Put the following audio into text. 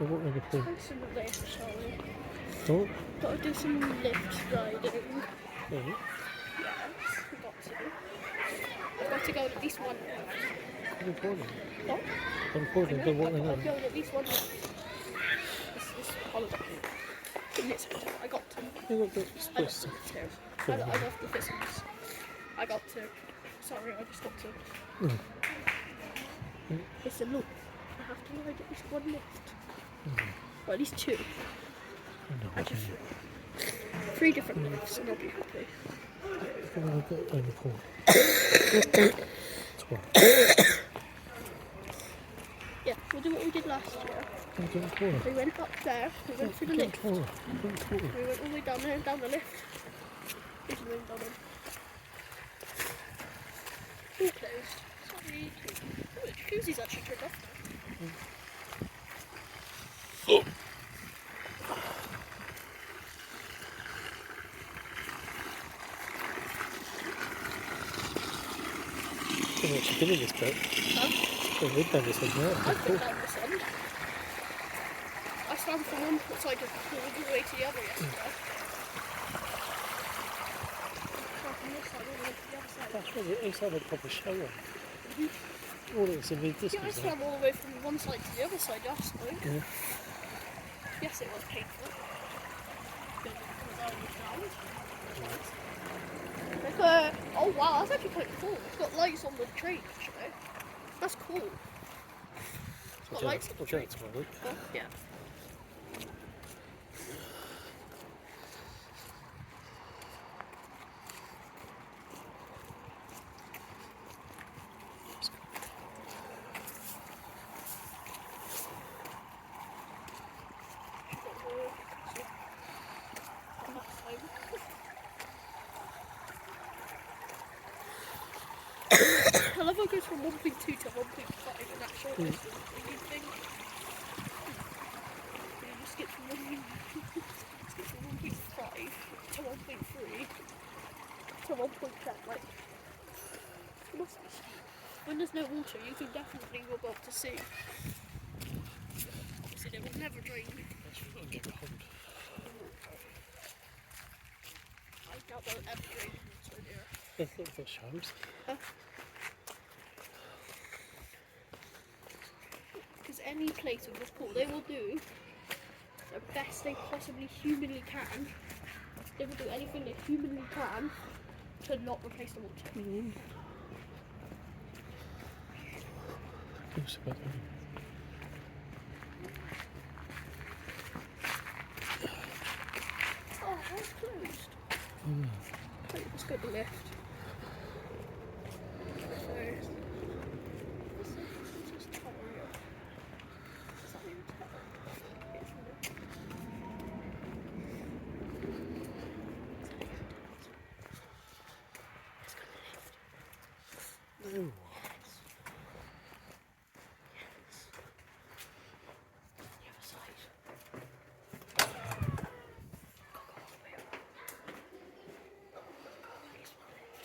Or what are the pool? Try some lift, shall we? Oh, Gotta do some lift riding. yeah. Yes, I've got to. I've got to go on at least one lift. I'm recording. What? I'm recording, but what I'm now? going at least one lift. This holiday. In this hotel. I got to. You got the I got Swiss. to. I got the physics. I got to. Sorry, I just got to. Listen, look. I have to ride at least one lift. Or at least two. No, Actually, three different lifts and I'll be happy. I'm going to call. 12. Yeah, we'll do what we did last year. I'm going to call. We went up there, we went through the lift. We went all the way down there and down the lift. Here's the room down there. All closed. Sorry. Oh, the jacuzzi's actually turned off now. How much you been in this boat? Huh? Oh, we've done this one now. I've been down this end. I swam from one side of the pool all the way to the other yesterday. From this side all the way to the other side. That's right, it's had a proper shower. All it's a bit Yeah, I swam all the way from one side to the other side last night. Yeah. Yes, it was painful. Oh wow, that's actually quite cool. It's got lights on the train actually. That's cool. It's got lights on the train. Oh, yeah. I love how it goes from 1.2 to 1.5 in that short distance. You think you skip from 1.5 to 1.3 to 1.10, like it must be steep. When there's no water, you can definitely go up to sea. Obviously, they will never drain. I doubt they'll ever drain water here. I think they're shams. Because any place with this pool, they will do the best they possibly humanly can. They will do anything they humanly can to not replace the water. Oh, that's closed. Wait, let's go to the left.